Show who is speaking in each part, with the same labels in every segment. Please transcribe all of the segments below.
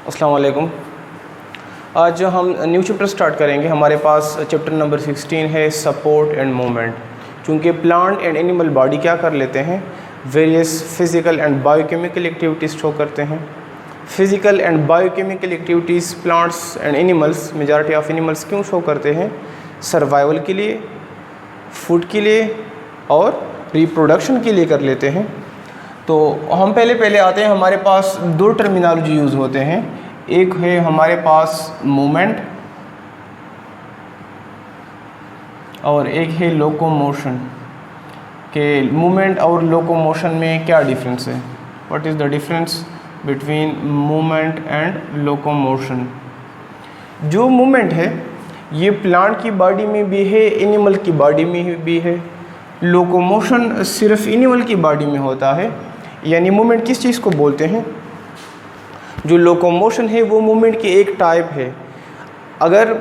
Speaker 1: अस्सलाम वालेकुम। आज हम न्यू चैप्टर स्टार्ट करेंगे। हमारे पास चैप्टर नंबर 16 है सपोर्ट एंड मूवमेंट। चूँकि प्लांट एंड एनिमल बॉडी क्या कर लेते हैं, various physical and biochemical activities show करते हैं। Physical and biochemical activities plants and animals, majority of animals क्यों शो करते हैं? सर्वाइवल के लिए, फूड के लिए और रिप्रोडक्शन के लिए कर लेते हैं। तो हम पहले आते हैं, हमारे पास दो टर्मिनोलॉजी यूज़ होते हैं। एक है हमारे पास मूवमेंट और एक है लोकोमोशन। के मूवमेंट और लोकोमोशन में क्या डिफरेंस है? What is the difference between movement and locomotion? जो मूवमेंट है ये प्लांट की बॉडी में भी है, एनिमल की बॉडी में भी है। लोकोमोशन सिर्फ एनिमल की बॉडी में होता है। यानी मूवमेंट किस चीज़ को बोलते हैं? जो लोकोमोशन है वो मूवमेंट की एक टाइप है। अगर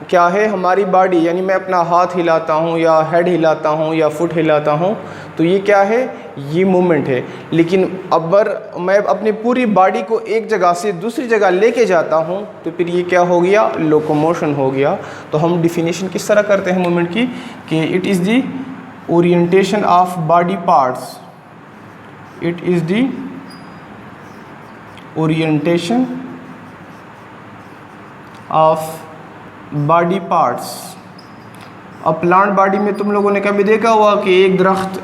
Speaker 1: क्या है हमारी बॉडी, यानी मैं अपना हाथ हिलाता हूँ या हेड हिलाता हूँ या फुट हिलाता हूँ, तो ये क्या है? ये मूवमेंट है। लेकिन अगर मैं अपनी पूरी बॉडी को एक जगह से दूसरी जगह लेके जाता हूँ तो फिर ये क्या हो गया? लोकोमोशन हो गया। तो हम डिफिनीशन किस तरह करते हैं मूवमेंट की कि it is the orientation of body parts. It is the orientation of body parts. अब प्लांट बॉडी में तुम लोगों ने कभी देखा हुआ कि एक दरख्त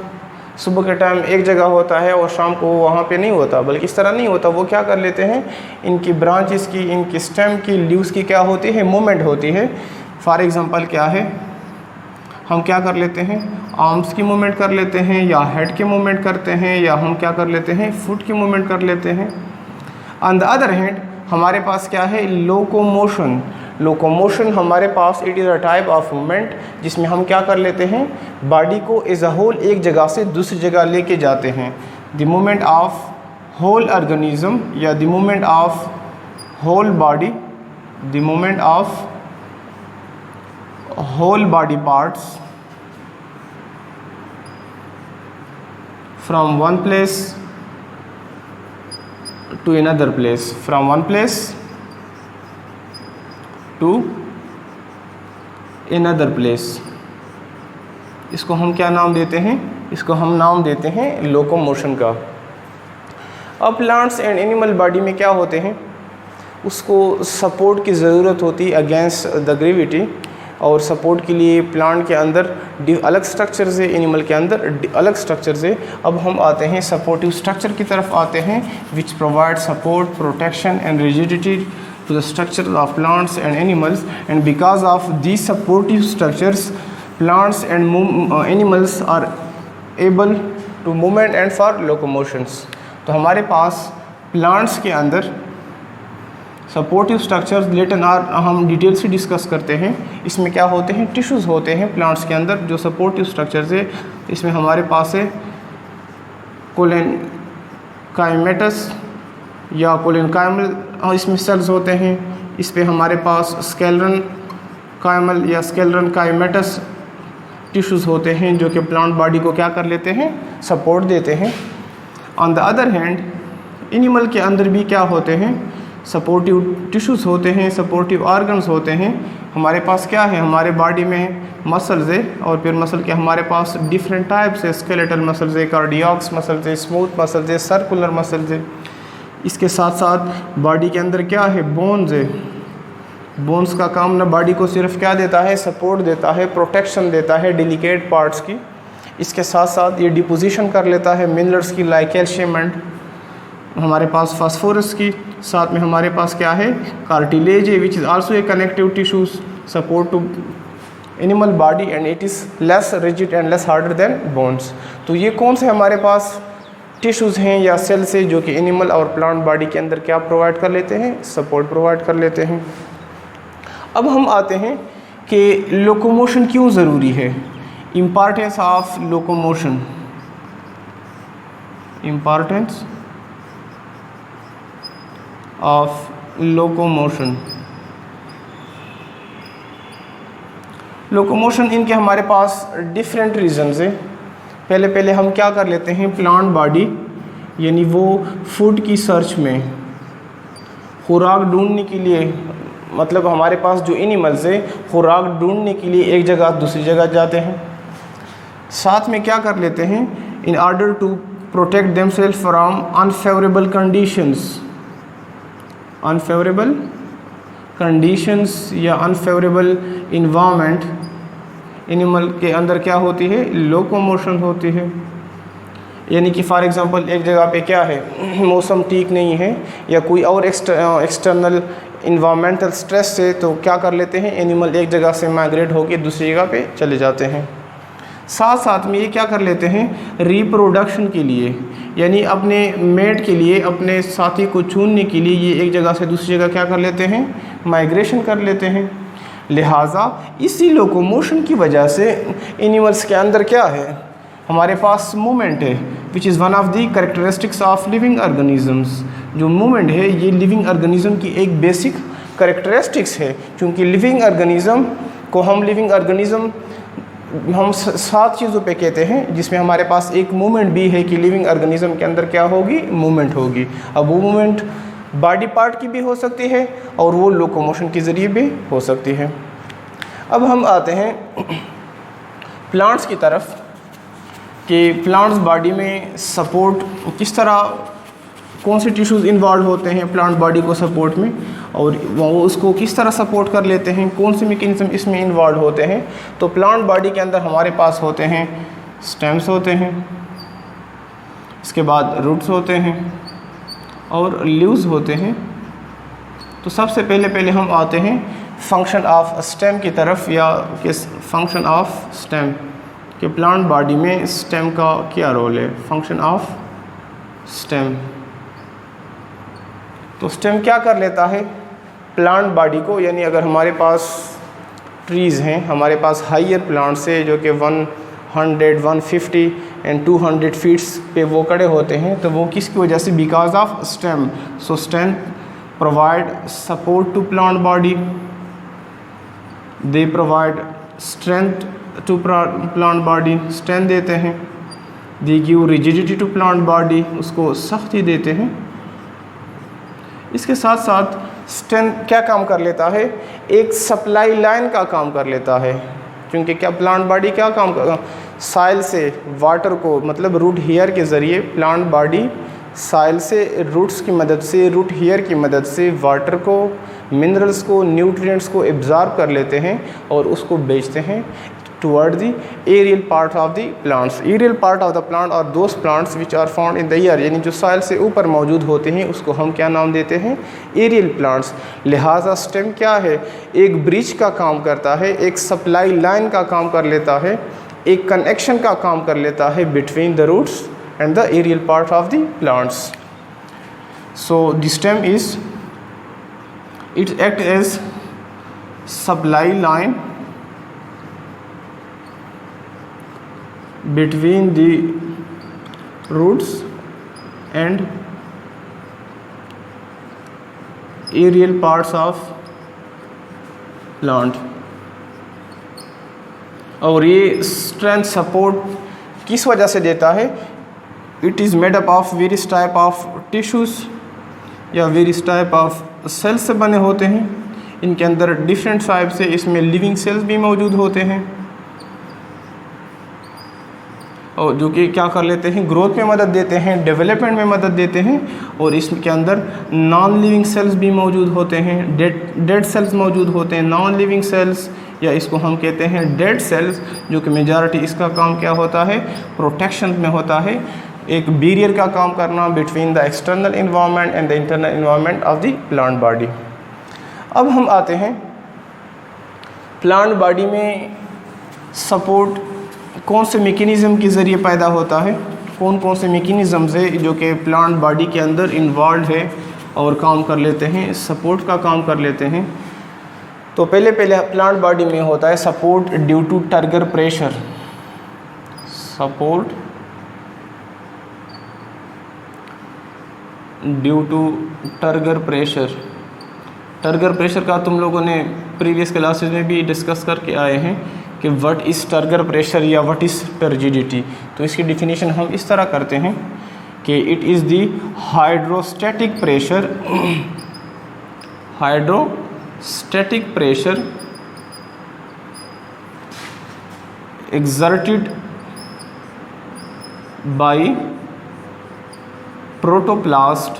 Speaker 1: सुबह के टाइम एक जगह होता है और शाम को वहाँ पे नहीं होता, बल्कि इस तरह नहीं होता। वो क्या कर लेते हैं, इनकी ब्रांचेस की, इनकी स्टेम की, लीव्स की क्या होती है? मूवमेंट होती है। फॉर एग्जांपल क्या है, हम क्या कर लेते हैं? आर्म्स की मूवमेंट कर लेते हैं, या हेड की मूवमेंट करते हैं, या हम क्या कर लेते हैं? फुट की मूवमेंट कर लेते हैं। ऑन द अदर हैंड हमारे पास क्या है? लोकोमोशन। लोकोमोशन हमारे पास it is a type of movement जिसमें हम क्या कर लेते हैं? बॉडी को एज अ होल एक जगह से दूसरी जगह लेके जाते हैं। The movement of whole organism या the movement of whole body, the movement of whole body parts from one place to another place, from one place to another place। इसको हम क्या नाम देते हैं? इसको हम नाम देते हैं लोकोमोशन का। अब प्लांट्स एंड एनिमल बॉडी में क्या होते हैं? उसको सपोर्ट की ज़रूरत होती है अगेंस्ट द ग्रेविटी, और सपोर्ट के लिए प्लांट के अंदर अलग स्ट्रक्चर्स है, एनिमल के अंदर अलग स्ट्रक्चर्स है। अब हम आते हैं सपोर्टिव स्ट्रक्चर की तरफ आते हैं, which provide support, protection and rigidity to the structure of plants and animals. And because of these supportive structures plants and animals are able to movement and for locomotions. तो हमारे पास plants के अंदर supportive structures later are हम detail से discuss करते हैं। इसमें क्या होते हैं? टिश्यूज़ होते हैं प्लांट्स के अंदर जो सपोर्टिव स्ट्रक्चर्स है। इसमें हमारे पास है कोलेनकाइमेटस या कोलेनकाइमल, इसमें सेल्स होते हैं। इस पे हमारे पास स्केलेरन काइमल या स्केलेरन काइमेटस टिश्यूज़ होते हैं जो कि प्लांट बॉडी को क्या कर लेते हैं? सपोर्ट देते हैं। On the other hand animal के अंदर भी क्या होते हैं? सपोर्टिव टिश्यूज़ होते हैं, सपोर्टिव ऑर्गन्स होते हैं। हमारे पास क्या है? हमारे बॉडी में मसल्स है, और फिर मसल के हमारे पास डिफरेंट टाइप्स है। स्केलेटल मसल्स है, कार्डियक्स मसल्स है, स्मूथ मसल्स है, सर्कुलर मसल्स है। इसके साथ साथ बॉडी के अंदर क्या है? बोन्स है। बोन्स का काम ना बॉडी को सिर्फ क्या देता है? सपोर्ट देता है, प्रोटेक्शन देता है डेलिकेट पार्ट्स की। इसके साथ साथ ये डिपोजिशन कर लेता है मिनरल्स की, लाइक कैल्शियम एंड हमारे पास फास्फोरस की। साथ में हमारे पास क्या है? कार्टिलेज है, which is also a connective tissues support to animal body and it is less rigid and less harder than bones. तो ये कौन से हमारे पास टिश्यूज़ हैं या सेल्स हैं जो कि एनिमल और प्लांट बॉडी के अंदर क्या प्रोवाइड कर लेते हैं? सपोर्ट प्रोवाइड कर लेते हैं। अब हम आते हैं कि लोकोमोशन क्यों ज़रूरी है। Importance of locomotion, importance of locomotion. Locomotion इनके हमारे पास डिफरेंट रीजंस हैं। पहले हम क्या कर लेते हैं? प्लांट बॉडी यानी वो फूड की सर्च में खुराक ढूंढने के लिए, मतलब हमारे पास जो एनिमल्स है खुराक ढूंढने के लिए एक जगह दूसरी जगह जाते हैं। साथ में क्या कर लेते हैं, in order to protect themselves from unfavourable conditions, unfavourable conditions या अनफेवरेबल इन्वायरमेंट, एनिमल के अंदर क्या होती है, लोकोमोशन होती है। यानी कि फॉर एग्जांपल एक जगह पे क्या है, मौसम ठीक नहीं है या कोई और एक्सटर्नल इन्वायरमेंटल स्ट्रेस से, तो क्या कर लेते हैं, एनिमल एक जगह से माइग्रेट होकर दूसरी जगह पे चले जाते हैं। साथ साथ में ये क्या कर लेते हैं, रिप्रोडक्शन के लिए, यानी अपने मेट के लिए, अपने साथी को चुनने के लिए ये एक जगह से दूसरी जगह क्या कर लेते हैं, माइग्रेशन कर लेते हैं। लिहाजा इसी लोकोमोशन की वजह से एनिमल्स के अंदर क्या है, हमारे पास मूवमेंट है, which is one of the characteristics of living organisms. जो मूवमेंट है ये लिविंग ऑर्गेनिज्म की एक बेसिक कैरेक्टरिस्टिक्स है, क्योंकि लिविंग ऑर्गेनिज्म को हम 7 चीज़ों पे कहते हैं, जिसमें हमारे पास एक मूवमेंट भी है कि लिविंग ऑर्गेनिज्म के अंदर क्या होगी, मूवमेंट होगी। अब वो मूवमेंट बॉडी पार्ट की भी हो सकती है और वो लोकोमोशन के ज़रिए भी हो सकती है। अब हम आते हैं प्लांट्स की तरफ कि प्लांट्स बॉडी में सपोर्ट किस तरह, कौन से टिश्यूज़ इन्वॉल्व होते हैं प्लांट बॉडी को सपोर्ट में, और वो उसको किस तरह सपोर्ट कर लेते हैं, कौन से मैकेनिज्म इसमें इन्वॉल्व होते हैं। तो प्लांट बॉडी के अंदर हमारे पास होते हैं स्टेम्स होते हैं, इसके बाद रूट्स होते हैं और लीव्स होते हैं। तो सबसे पहले हम आते हैं फंक्शन ऑफ स्टेम की तरफ, या किस फंक्शन ऑफ स्टेम कि प्लांट बॉडी में स्टेम का क्या रोल है, फंक्शन ऑफ स्टेम। तो स्टेम क्या कर लेता है प्लांट बॉडी को, यानी अगर हमारे पास ट्रीज़ हैं, हमारे पास हाइयर प्लांट्स है जो कि 100, 150 एंड 200 फीट्स पे वो खड़े होते हैं, तो वो किसकी वजह से, because of stem. So stem provide support to plant body, they provide strength to plant body, strength देते हैं, they give rigidity to plant body, उसको सख्ती देते हैं। इसके साथ साथ स्ट्रेंथ क्या काम कर लेता है, एक सप्लाई लाइन का काम कर लेता है, क्योंकि क्या प्लांट बॉडी क्या काम कर, साइल से वाटर को, मतलब रूट हेयर के ज़रिए प्लांट बॉडी साइल से, रूट्स की मदद से, रूट हेयर की मदद से वाटर को, मिनरल्स को, न्यूट्रिएंट्स को एब्जॉर्ब कर लेते हैं और उसको बेचते हैं toward the aerial part of the plants. Aerial part of the plant और those plants which are found in the air, यानी जो साइल से ऊपर मौजूद होते हैं उसको हम क्या नाम देते हैं, एरियल प्लांट्स। लिहाजा स्टेम क्या है, एक ब्रिज का काम करता है, एक सप्लाई लाइन का काम कर लेता है, एक कनेक्शन का काम कर लेता है between the roots and the aerial part of the plants. So the stem is, it act as supply line between the roots and aerial parts of plant। और ये स्ट्रेंथ सपोर्ट किस वजह से देता है, it is made up of various type of tissues या various type of sales से बने होते हैं। इनके अंदर डिफरेंट टाइप से इसमें लिविंग सेल्स भी मौजूद होते हैं, और जो कि क्या कर लेते हैं, ग्रोथ में मदद देते हैं, डेवलपमेंट में मदद देते हैं। और इसके अंदर नॉन लिविंग सेल्स भी मौजूद होते हैं, डेड सेल्स मौजूद होते हैं, नॉन लिविंग सेल्स, या इसको हम कहते हैं डेड सेल्स, जो कि मेजॉरिटी इसका काम क्या होता है, प्रोटेक्शन में होता है, एक बैरियर का काम करना between the external environment and the internal environment of the plant body. अब हम आते हैं प्लांट बॉडी में सपोर्ट कौन से मैकेनिज़्म के ज़रिए पैदा होता है, कौन कौन से मैकेनिज़म्स है जो कि प्लांट बॉडी के अंदर इन्वॉल्व है और काम कर लेते हैं, सपोर्ट का काम कर लेते हैं। तो पहले प्लांट बॉडी में होता है support due to turgor pressure, support due to turgor pressure. Turgor pressure का तुम लोगों ने प्रीवियस क्लासेस में भी डिस्कस करके आए हैं कि व्हाट इज़ टर्गर प्रेशर या व्हाट इज़ टर्जिडिटी। तो इसकी डिफिनीशन हम इस तरह करते हैं कि it is the hydrostatic pressure hydrostatic pressure exerted by protoplast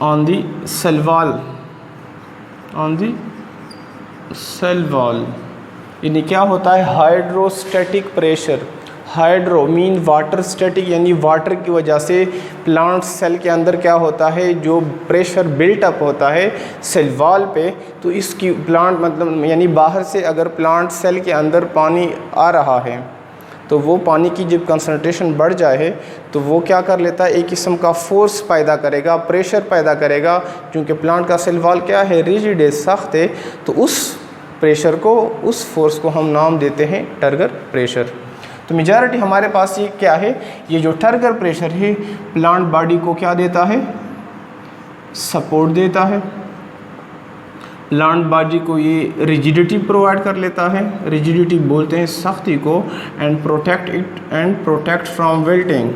Speaker 1: on the cell wall, यानी क्या होता है hydrostatic pressure. Hydro mean water, static यानी वाटर की वजह से प्लांट सेल के अंदर क्या होता है, जो प्रेशर बिल्टअप होता है सेल वॉल पे, तो इसकी प्लांट मतलब यानी बाहर से अगर प्लांट सेल के अंदर पानी आ रहा है तो वो पानी की जब कंसंट्रेशन बढ़ जाए तो वो क्या कर लेता है, एक किस्म का फोर्स पैदा करेगा, प्रेशर पैदा करेगा। क्योंकि प्लांट का सेल वॉल क्या है, रिजिड है, सख्त है, तो उस प्रेशर को, उस फोर्स को हम नाम देते हैं टर्गर प्रेशर। तो मेजॉरिटी हमारे पास ये क्या है, ये जो टर्गर प्रेशर है प्लांट बॉडी को क्या देता है, सपोर्ट देता है। प्लांट बॉडी को ये रिजिडिटी प्रोवाइड कर लेता है, रिजिडिटी बोलते हैं सख्ती को, and protect from wilting.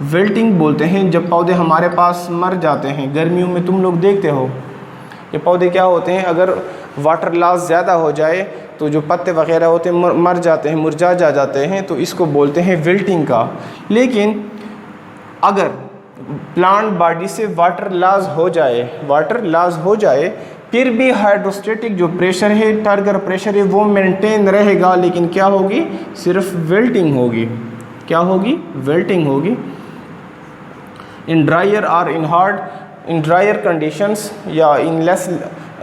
Speaker 1: Wilting बोलते हैं जब पौधे हमारे पास मर जाते हैं। गर्मियों में तुम लोग देखते हो ये पौधे क्या होते हैं, अगर वाटर लॉस ज़्यादा हो जाए तो जो पत्ते वगैरह होते हैं मर जाते हैं, मुरझा जाते हैं, तो इसको बोलते हैं विल्टिंग का। लेकिन अगर प्लांट बॉडी से वाटर लॉस हो जाए फिर भी हाइड्रोस्टैटिक जो प्रेशर है, टर्गर प्रेशर है, वो मेंटेन रहेगा, लेकिन क्या होगी, सिर्फ विल्टिंग होगी। क्या होगी, विल्टिंग होगी। इन ड्रायर और इन ड्रायर कंडीशंस या in less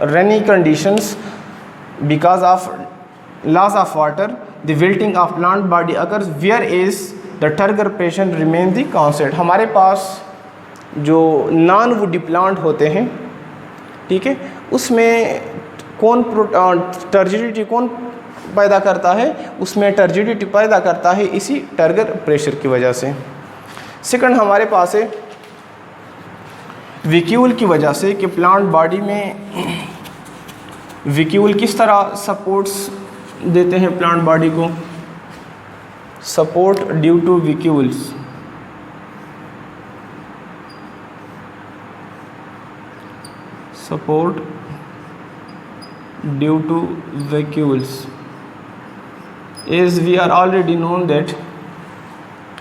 Speaker 1: rainy conditions because of loss of water the wilting of plant body occurs whereas the turgor pressure remains the constant। हमारे पास जो नॉन वुडी प्लांट होते हैं, ठीक है, उसमें कौन टर्जिडिटी कौन पैदा करता है, उसमें टर्जिडिटी पैदा करता है इसी टर्गर प्रेशर की वजह से। सेकंड हमारे पास है वैक्यूल की वजह से, कि प्लांट बॉडी में वैक्यूल किस तरह सपोर्ट्स देते हैं प्लांट बॉडी को, support due to vacuoles. Support due to vacuoles, as we are already known that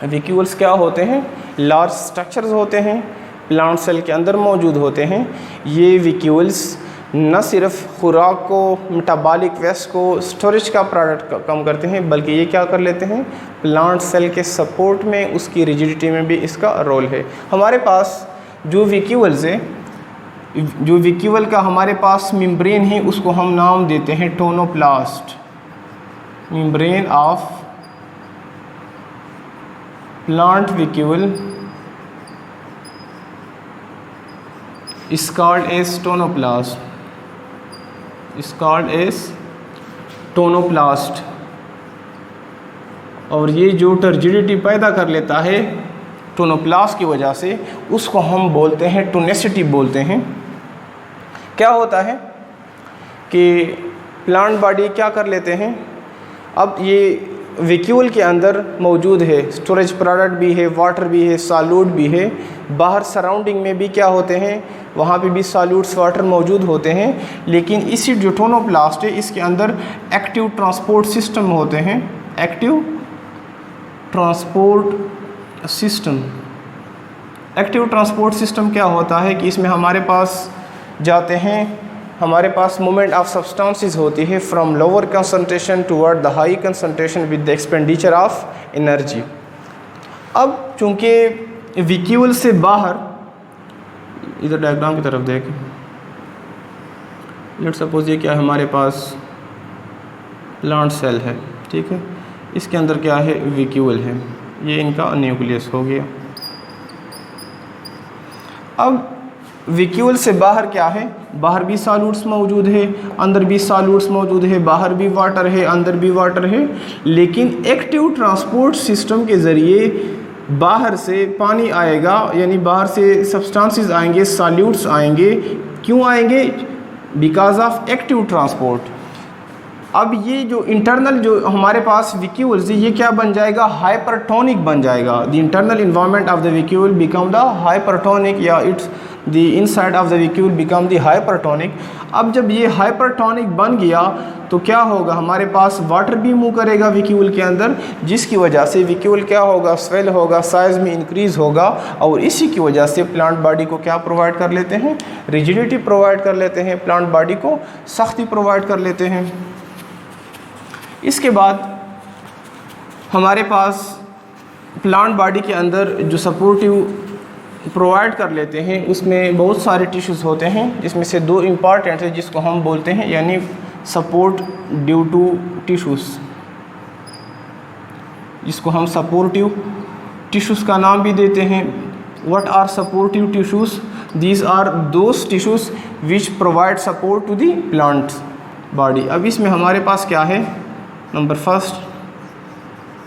Speaker 1: vacuoles क्या होते हैं, लार्ज स्ट्रक्चर्स होते हैं, प्लांट सेल के अंदर मौजूद होते हैं। ये वैक्यूल्स न सिर्फ खुराक को, मेटाबॉलिक वेस्ट को, स्टोरेज का प्रोडक्ट कम करते हैं, बल्कि ये क्या कर लेते हैं, प्लांट सेल के सपोर्ट में, उसकी रिजिडिटी में भी इसका रोल है। हमारे पास जो वैक्यूल्स है, जो वैक्यूल का हमारे पास मेम्ब्रेन है, उसको हम नाम देते हैं tonoplast. Membrane of plant vacuole is called as tonoplast, और ये जो टर्जिडिटी पैदा कर लेता है टोनोप्लास्ट की वजह से, उसको हम बोलते हैं टोनेसिटी बोलते हैं। क्या होता है कि प्लांट बॉडी क्या कर लेते हैं, अब ये वैक्यूल के अंदर मौजूद है, स्टोरेज प्रोडक्ट भी है, वाटर भी है, सॉल्यूट भी है, बाहर सराउंडिंग में भी क्या होते हैं, वहाँ पे भी सॉल्यूट्स वाटर मौजूद होते हैं। लेकिन इसी जो टोनोप्लास्ट है, इसके अंदर एक्टिव ट्रांसपोर्ट सिस्टम होते हैं, एक्टिव ट्रांसपोर्ट सिस्टम क्या होता है कि इसमें हमारे पास जाते हैं, हमारे पास मूवमेंट ऑफ सब्सटेंसेस होती है from lower concentration toward the high concentration with the expenditure of energy. अब चूँकि वैक्यूल से बाहर, इधर डायग्राम की तरफ देखें, लेट्स सपोज ये क्या है, हमारे पास प्लांट सेल है, ठीक है, इसके अंदर क्या है, वैक्यूल है, ये इनका न्यूक्लियस हो गया। अब वैक्यूल से बाहर क्या है, बाहर भी सॉल्यूट्स मौजूद है, अंदर भी सॉल्यूट्स मौजूद है, बाहर भी वाटर है, अंदर भी वाटर है, लेकिन एक्टिव ट्रांसपोर्ट सिस्टम के ज़रिए बाहर से पानी आएगा, यानी बाहर से सब्सटेंसेस आएंगे, सॉल्यूट्स आएंगे। क्यों आएंगे, बिकॉज ऑफ एक्टिव ट्रांसपोर्ट। अब ये जो इंटरनल जो हमारे पास वैक्यूल्स है, ये क्या बन जाएगा, हाइपरटोनिक बन जाएगा। The internal environment of the vacuole become the hypertonic, या it's the inside of the vacuole become the hypertonic. अब जब ये हाइपरटोनिक बन गया तो क्या होगा, हमारे पास वाटर भी मूव करेगा वैक्यूल के अंदर, जिसकी वजह से वैक्यूल क्या होगा, स्वेल होगा, साइज़ में इंक्रीज़ होगा, और इसी की वजह से प्लांट बॉडी को क्या प्रोवाइड कर लेते हैं, रिजिडिटी प्रोवाइड कर लेते हैं, प्लांट बॉडी को सख्ती प्रोवाइड कर लेते हैं। इसके बाद हमारे पास प्लांट बॉडी के अंदर जो सपोर्टिव प्रोवाइड कर लेते हैं उसमें बहुत सारे टिश्यूज़ होते हैं, जिसमें से दो इम्पॉर्टेंट है जिसको हम बोलते हैं यानी सपोर्ट ड्यू टू टिश्यूज़, जिसको हम सपोर्टिव टिश्यूज़ का नाम भी देते हैं। What are supportive tissues? These are those tissues which provide support to the plant body. अब इसमें हमारे पास क्या है, नंबर फर्स्ट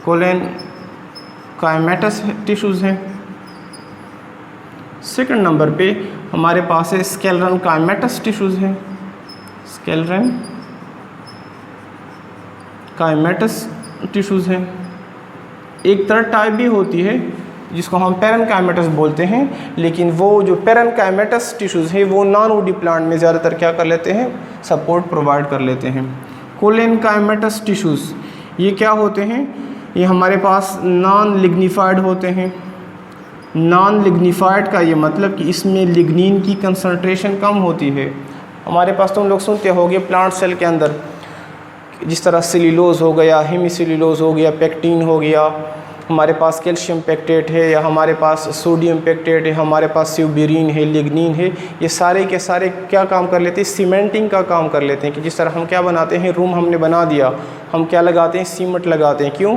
Speaker 1: कोलेनकाइमेटस टिश्यूज़ हैं, सेकंड नंबर पे हमारे पास है स्क्लेरनकाइमेटस टिश्यूज़ हैं, स्क्लेरनकाइमेटस टिश्यूज़ हैं। एक थर्ड टाइप भी होती है जिसको हम पेरेनकाइमेटस बोलते हैं, लेकिन वो जो पेरेनकाइमेटस टिश्यूज़ है वो नॉन वुडी प्लांट में ज़्यादातर क्या कर लेते हैं, सपोर्ट प्रोवाइड कर लेते हैं। कोलेनकाइमेटस टिश्यूज़ ये क्या होते हैं, ये हमारे पास नॉन लिग्निफाइड होते हैं। नॉन लिग्निफाइड का ये मतलब कि इसमें लिग्निन की कंसंट्रेशन कम होती है। हमारे पास तुम लोग सुनते होगे प्लांट सेल के अंदर जिस तरह सेल्यूलोज हो गया, हेमीसेल्यूलोज हो गया, पेक्टिन हो गया, हमारे पास कैल्शियम पेक्टेट है, या हमारे पास सोडियम पेक्टेट है, हमारे पास स्यूबिरीन है, लिग्निन है, ये सारे के सारे क्या काम कर लेते हैं, सीमेंटिंग का काम कर लेते हैं। कि जिस तरह हम क्या बनाते हैं, रूम हमने बना दिया, हम क्या लगाते हैं, सीमेंट लगाते हैं। क्यों?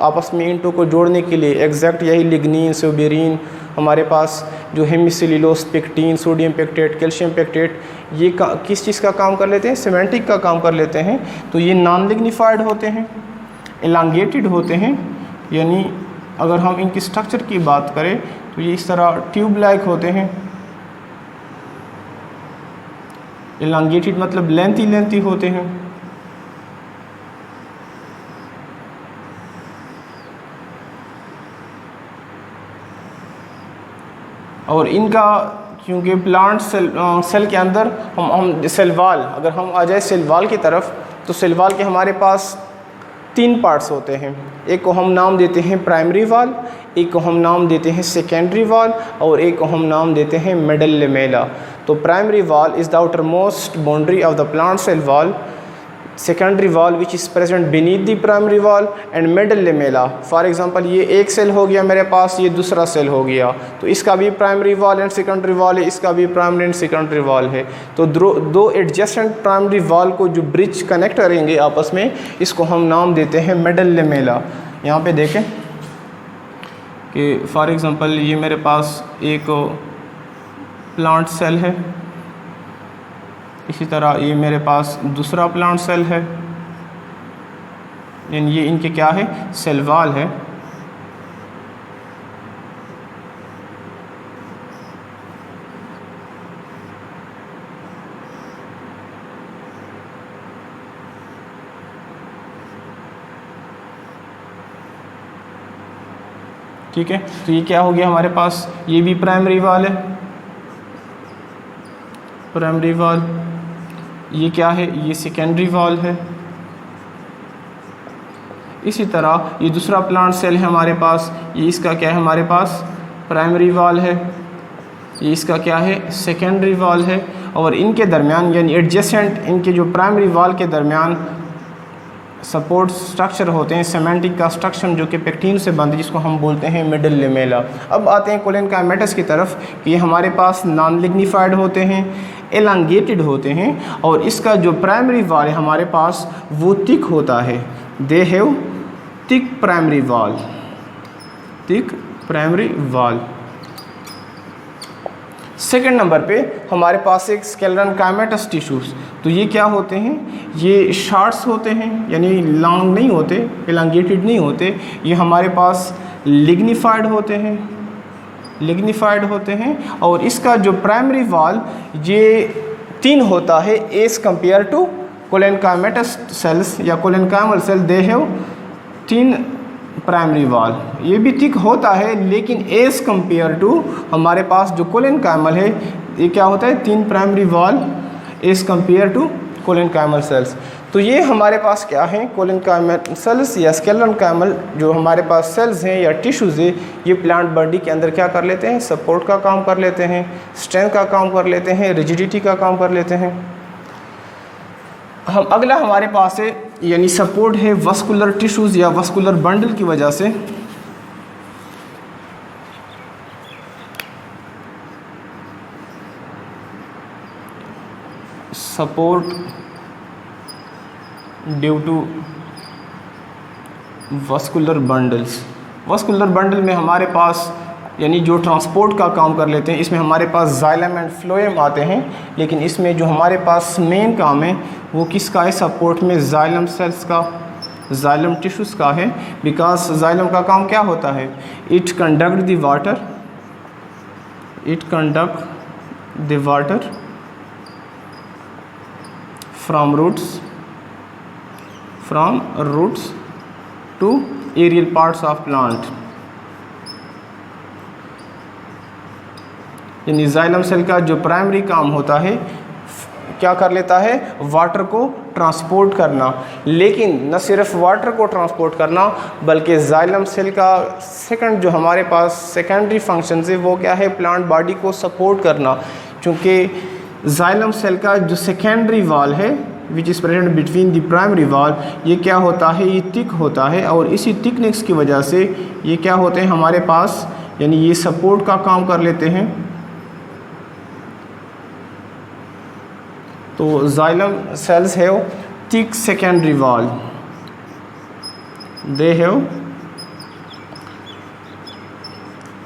Speaker 1: आपस में ईंटों को जोड़ने के लिए। एग्जैक्ट यही लिग्निन, स्यूबिरीन, हमारे पास जो hemicellulose, pectin, sodium pectate, calcium pectate, ये किस चीज़ का काम कर लेते हैं, सीमेंटिक का काम कर लेते हैं। तो ये नॉन लिग्निफाइड होते हैं, एलांगेटेड होते हैं, यानी अगर हम इनकी स्ट्रक्चर की बात करें तो ये इस तरह ट्यूब लाइक होते हैं। एलांगेटेड मतलब लेंथी होते हैं। और इनका क्योंकि प्लांट सेल के अंदर हम सेल वाल, अगर हम आ जाए सेल वाल की तरफ, तो सेल वाल के हमारे पास 3 पार्ट्स होते हैं। एक को हम नाम देते हैं प्राइमरी वाल, एक को हम नाम देते हैं सेकेंडरी वाल, और एक को हम नाम देते हैं मिडल लेमेला। तो primary wall is the outer most boundary of the plant cell wall, secondary wall which is present beneath the primary wall, and middle lamella. For example ये एक सेल हो गया मेरे पास, ये दूसरा सेल हो गया, तो इसका भी प्राइमरी वाल एंड सेकेंडरी वाल है, इसका भी प्राइमरी एंड सेकेंडरी वाल है। तो दो एडजेसेंट प्राइमरी वाल को जो ब्रिज कनेक्ट करेंगे आपस में, इसको हम नाम देते हैं मिडल लेमेला। यहाँ पे देखें कि फॉर एग्जांपल ये मेरे पास एक प्लांट सेल है, इसी तरह ये मेरे पास दूसरा प्लांट सेल है, यानी ये इनके क्या है, सेल वाल है। ठीक है, तो ये क्या हो गया हमारे पास, ये भी प्राइमरी वाल है, प्राइमरी वाल। ये क्या है, ये सेकेंडरी वाल है। इसी तरह ये दूसरा प्लांट सेल है हमारे पास, ये इसका क्या है, हमारे पास प्राइमरी वाल है, ये इसका क्या है, सेकेंडरी वाल है। और इनके दरमियान यानी एडजेसेंट, इनके जो प्राइमरी वाल के दरमियान सपोर्ट स्ट्रक्चर होते हैं, सीमेंटिक का स्ट्रक्चर जो कि पेक्टिन से बंद है, जिसको हम बोलते हैं मिडल लेमेला। अब आते हैं कोलेनकाइमेटस की तरफ कि ये हमारे पास नॉन लिग्निफाइड होते हैं, एलांगेटेड होते हैं, और इसका जो प्राइमरी वाल है हमारे पास वो थिक होता है। दे हैव थिक प्राइमरी वाल, थिक प्राइमरी वाल। सेकेंड नंबर पे हमारे पास एक स्क्लेरनकाइमेटस टिश्यूज़, तो ये क्या होते हैं, ये शार्ट्स होते हैं, यानी लॉन्ग नहीं होते, एलांगेटेड नहीं होते। ये हमारे पास लिग्निफाइड होते हैं, लिग्निफाइड होते हैं। और इसका जो प्राइमरी वाल ये 3 होता है as compare to collenchymatous cells या collenchymal cell. They have 3 primary wall, ये भी थिक होता है, लेकिन एज़ कंपेयर टू हमारे पास जो कोलेनकाइमल है ये क्या होता है, 3 primary wall as compare to collenchymal cells. तो ये हमारे पास क्या है, कोलेनकाइमल सेल्स या स्केलेनकाइमल जो हमारे पास सेल्स हैं या टिश्यूज़ है, ये प्लांट बॉडी के अंदर क्या कर लेते हैं, सपोर्ट का काम कर लेते हैं, स्ट्रेंथ का काम कर लेते हैं, रिजिडिटी का काम कर लेते हैं। हम अगला हमारे पास है यानी सपोर्ट है वस्कुलर टिश्यूज़ या वस्कुलर बंडल की वजह से। Support due to vascular bundles. Vascular bundle में हमारे पास यानी जो ट्रांसपोर्ट का काम कर लेते हैं, इसमें हमारे पास जाइलम एंड फ्लोएम आते हैं, लेकिन इसमें जो हमारे पास मेन काम है वो किसका है, सपोर्ट में जाइलम सेल्स का, जाइलम टिश्यूज़ का है। बिकॉज जाइलम का काम क्या होता है, it conduct the water, it conduct the water from roots to aerial parts of plant. यानी जाइलम सेल का जो प्राइमरी काम होता है क्या कर लेता है, वाटर को ट्रांसपोर्ट करना, लेकिन न सिर्फ वाटर को ट्रांसपोर्ट करना बल्कि जाइलम सेल का सेकंड जो हमारे पास सेकेंडरी फंक्शन है वो क्या है, प्लांट बॉडी को सपोर्ट करना। क्योंकि जाइलम सेल का जो सेकेंडरी वॉल है which is present between the primary wall, ये क्या होता है, ये थिक होता है, और इसी थिकनेस की वजह से ये क्या होते हैं हमारे पास, यानी ये सपोर्ट का काम कर लेते हैं। तो xylem cells have thick secondary wall, they have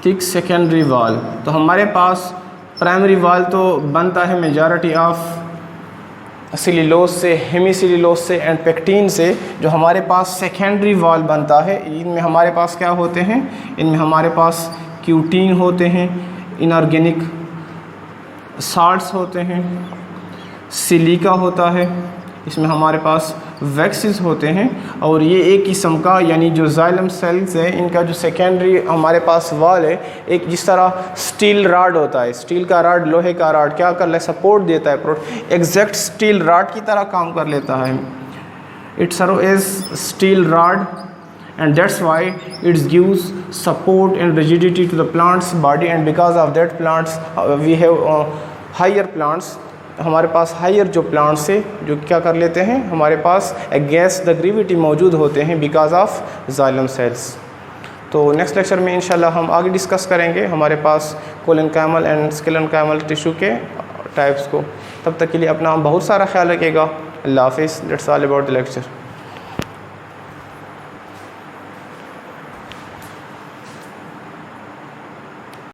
Speaker 1: thick secondary wall. तो हमारे पास प्राइमरी वॉल तो बनता है मेजॉरिटी ऑफ सेल्यूलोज से, हेमीसेल्यूलोज से एंड पेक्टिन से। जो हमारे पास सेकेंडरी वॉल बनता है इनमें हमारे पास क्या होते हैं, इनमें हमारे पास क्यूटीन होते हैं, इनऑर्गेनिक साल्ट्स होते हैं, सिलिका होता है, इसमें हमारे पास वैक्सीज होते हैं। और ये एक किस्म का यानी जो जाइलम सेल्स है इनका जो सेकेंडरी हमारे पास वॉल है, एक जिस तरह स्टील रॉड होता है, स्टील का रॉड, लोहे का रॉड क्या कर ले, सपोर्ट देता है, एग्जैक्ट स्टील रॉड की तरह काम कर लेता है। It serve as steel rod and that's why it gives support and rigidity to the plant's body, and because of that plants we have higher plants, हमारे पास हायर जो प्लांट्स है जो क्या कर लेते हैं, हमारे पास अगेंस्ट द ग्रेविटी मौजूद होते हैं बिकॉज ऑफ जाइलम सेल्स। तो नेक्स्ट लेक्चर में इंशाल्लाह हम आगे डिस्कस करेंगे हमारे पास कोलेनकाइमल एंड स्केलेनकाइमल टिश्यू के टाइप्स को। तब तक के लिए अपना बहुत सारा ख्याल रखिएगा। अल्लाह हाफिज़। That's all about the lecture.